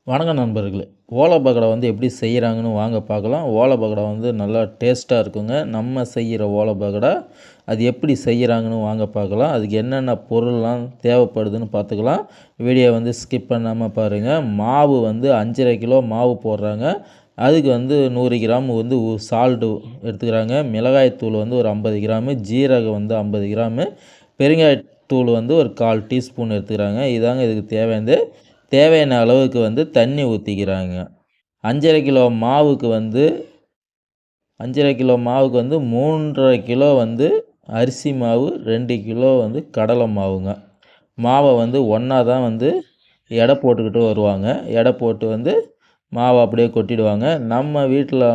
வணக்கம் நண்பர்களே. ஓலை பக்கோடா எப்படி செய்கிறாங்கன்னு வாங்க பார்க்கலாம். ஓலை பக்கோடா நல்லா டேஸ்ட்டாக இருக்குங்க. நம்ம செய்கிற ஓலை பக்கோடா அது எப்படி செய்கிறாங்கன்னு வாங்க பார்க்கலாம். அதுக்கு என்னென்ன பொருள்லாம் தேவைப்படுதுன்னு பார்த்துக்கலாம். வீடியோ ஸ்கிப் பண்ணாமல் பாருங்கள். மாவு 5,5 கிலோ மாவு போடுறாங்க. அதுக்கு 100 கிராம் சால்ட்டு எடுத்துக்கிறாங்க. மிளகாய்த்தூள் ஒரு 50 கிராமு, ஜீரகம் 50 கிராமு, பெருங்காயத்தூள் ஒரு 1/4 டீஸ்பூன் எடுத்துக்கிறாங்க. இதாங்க இதுக்கு தேவையான அளவுக்கு தண்ணி ஊற்றிக்கிறாங்க. 5,5 கிலோ மாவுக்கு 5,5 கிலோ மாவுக்கு 3,5 கிலோ அரிசி மாவு, 2 கிலோ கடலை மாவுங்க. மாவை ஒன்றா தான் எடை போட்டுக்கிட்டு வருவாங்க. எடை போட்டு மாவை அப்படியே கொட்டிடுவாங்க. நம்ம வீட்டில்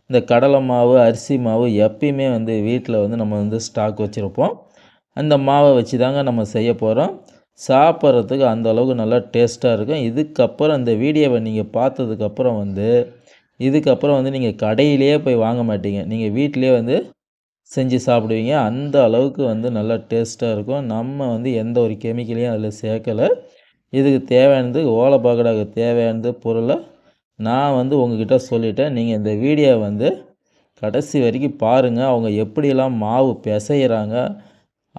இந்த கடலை மாவு, அரிசி மாவு எப்பயுமே வீட்டில் நம்ம ஸ்டாக் வச்சுருப்போம். அந்த மாவை வச்சு தாங்க நம்ம செய்ய போகிறோம். சாப்பிட்றதுக்கு அந்த அளவுக்கு நல்லா டேஸ்ட்டாக இருக்கும். இதுக்கப்புறம் இந்த வீடியோவை நீங்கள் பார்த்ததுக்கப்புறம் இதுக்கப்புறம் நீங்கள் கடையிலேயே போய் வாங்க மாட்டீங்க. நீங்கள் வீட்டிலேயே செஞ்சு சாப்பிடுவீங்க. அந்த அளவுக்கு நல்லா டேஸ்ட்டாக இருக்கும். நம்ம எந்த ஒரு கெமிக்கலையும் அதில் சேர்க்கலை. இதுக்கு தேவையானது ஓலை பக்கோடாவுக்கு தேவையானது பொருளை நான் உங்ககிட்ட சொல்லிட்டேன். நீங்கள் இந்த வீடியோ கடைசி வரைக்கும் பாருங்கள். அவங்க எப்படியெல்லாம் மாவு பிசைகிறாங்க,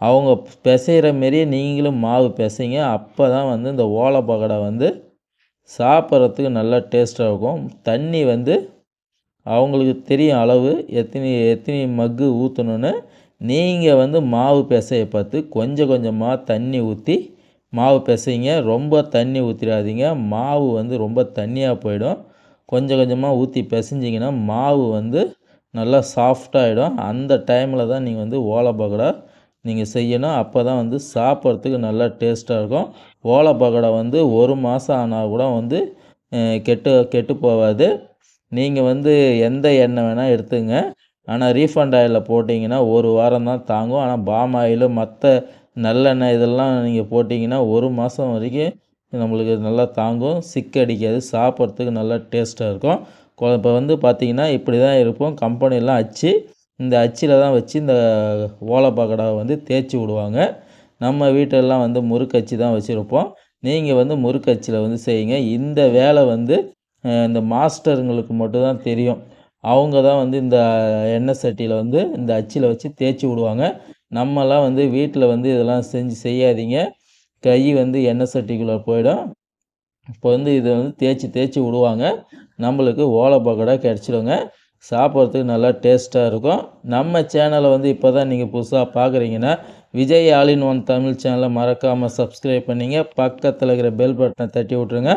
அவங்க பிசைகிற மாரியே நீங்களும் மாவு பிசைங்க. அப்போ தான் இந்த ஓலை பக்கோடா சாப்பிட்றதுக்கு நல்லா டேஸ்ட்டாக இருக்கும். தண்ணி அவங்களுக்கு தெரியும் அளவு, எத்தனை மக்கு ஊற்றணுன்னு. நீங்கள் மாவு பிசைய பார்த்து கொஞ்சம் கொஞ்சமாக தண்ணி ஊற்றி மாவு பிசைங்க. ரொம்ப தண்ணி ஊற்றிடாதீங்க. மாவு ரொம்ப தண்ணியாக போயிடும். கொஞ்சம் கொஞ்சமாக ஊற்றி பிசைஞ்சிங்கன்னா மாவு நல்லா சாஃப்டாகிடும். அந்த டைமில் தான் நீங்கள் ஓலை பக்கோடா நீங்கள் செய்யணும். அப்போ தான் சாப்பிட்றதுக்கு நல்லா டேஸ்ட்டாக இருக்கும். ஓலை பக்கோடா 1 மாதம் ஆனால் கூட கெட்டு போகாது. நீங்கள் எந்த எண்ணெய் வேணால் எடுத்துங்க. ஆனால் ரீஃபண்ட் ஆயிலில் போட்டிங்கன்னா 1 வாரம் தான் தாங்கும். ஆனால் பாம் ஆயிலு, மற்ற நல்லெண்ணெய் இதெல்லாம் நீங்கள் போட்டிங்கன்னா 1 மாதம் வரைக்கும் நம்மளுக்கு நல்லா தாங்கும். சிக்கடிக்காது. சாப்பிட்றதுக்கு நல்லா டேஸ்ட்டாக இருக்கும். இப்போ பார்த்திங்கன்னா இப்படி தான் இருக்கும். கம்பெனிலாம் இந்த அச்சில் தான் வச்சு இந்த ஓலை பக்கோடாவை தேய்ச்சி விடுவாங்க. நம்ம வீட்டெல்லாம் முறுக்கு அச்சு தான் வச்சுருப்போம். நீங்கள் முறுக்கு அச்சில் செய்யுங்க. இந்த வேலை இந்த மாஸ்டருங்களுக்கு மட்டும்தான் தெரியும். அவங்க தான் இந்த எண்ணெய் சட்டியில் இந்த அச்சில் வச்சு தேய்ச்சி விடுவாங்க. நம்மலாம் வீட்டில் இதெல்லாம் செய்யாதீங்க. கை எண்ணெய் சட்டிக்குள்ளே போயிடும். இப்போ இதை தேய்ச்சி விடுவாங்க. நம்மளுக்கு ஓலை பக்கோடா கிடச்சிடுங்க. சாப்பிட்றதுக்கு நல்லா டேஸ்ட்டாக இருக்கும். நம்ம சேனலை இப்போ தான் நீங்கள் புதுசாக பார்க்குறீங்கன்னா Vijay all in one Tamil சேனலை மறக்காமல் சப்ஸ்கிரைப் பண்ணிங்க. பக்கத்தில் இருக்கிற பெல் பட்டனை தட்டி விட்ருங்க.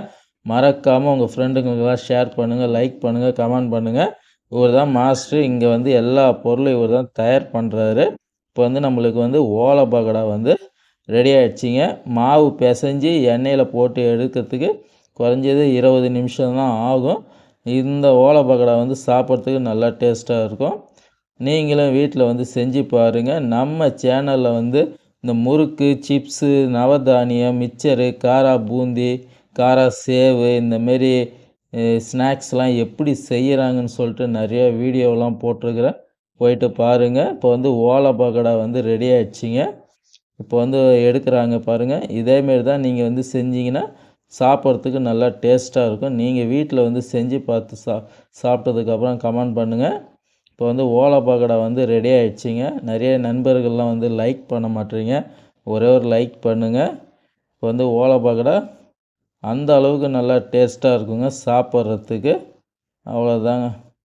மறக்காமல் உங்கள் ஃப்ரெண்டுங்களுக்கெல்லாம் ஷேர் பண்ணுங்கள், லைக் பண்ணுங்கள், கமெண்ட் பண்ணுங்கள். இவர் தான் மாஸ்டர். இங்கே எல்லா பொருளும் இவர் தான் தயார் பண்ணுறாரு. இப்போ நம்மளுக்கு ஓலை பக்கோடா ரெடி ஆகிடுச்சிங்க. மாவு பிசைஞ்சு எண்ணெயில் போட்டு எடுக்கிறதுக்கு குறைஞ்சது 20 நிமிஷம் தான் ஆகும். இந்த ஓலை பக்கோடா சாப்பிட்றதுக்கு நல்லா டேஸ்ட்டாக இருக்கும். நீங்களும் வீட்டில் செஞ்சு பாருங்கள். நம்ம சேனலில் இந்த முறுக்கு, சிப்ஸு, நவதானியம், மிக்சரு, காரா பூந்தி, காரா சேவு, இந்தமாரி ஸ்நாக்ஸ்லாம் எப்படி செய்கிறாங்கன்னு சொல்லிட்டு நிறைய வீடியோலாம் போட்டிருக்கிறேன். போயிட்டு பாருங்கள். இப்போ ஓலை பக்கோடா ரெடி ஆகிடுச்சிங்க. இப்போ எடுக்கிறாங்க பாருங்கள். இதேமாரி தான் நீங்கள் செஞ்சிங்கன்னா சாப்பிட்றதுக்கு நல்லா டேஸ்ட்டாக இருக்கும். நீங்கள் வீட்டில் செஞ்சு பார்த்து சாப்பிட்டதுக்கப்புறம் கமெண்ட் பண்ணுங்கள். இப்போ ஓலை பக்கோடா ரெடி ஆகிடுச்சிங்க. நிறைய நண்பர்கள்லாம் லைக் பண்ண மாட்டேறீங்க. ஒரே ஒரு லைக் பண்ணுங்கள். இப்போ ஓலை பக்கோடா அந்த அளவுக்கு நல்லா டேஸ்ட்டாக இருக்குங்க சாப்பிட்றதுக்கு. அவ்வளோதாங்க.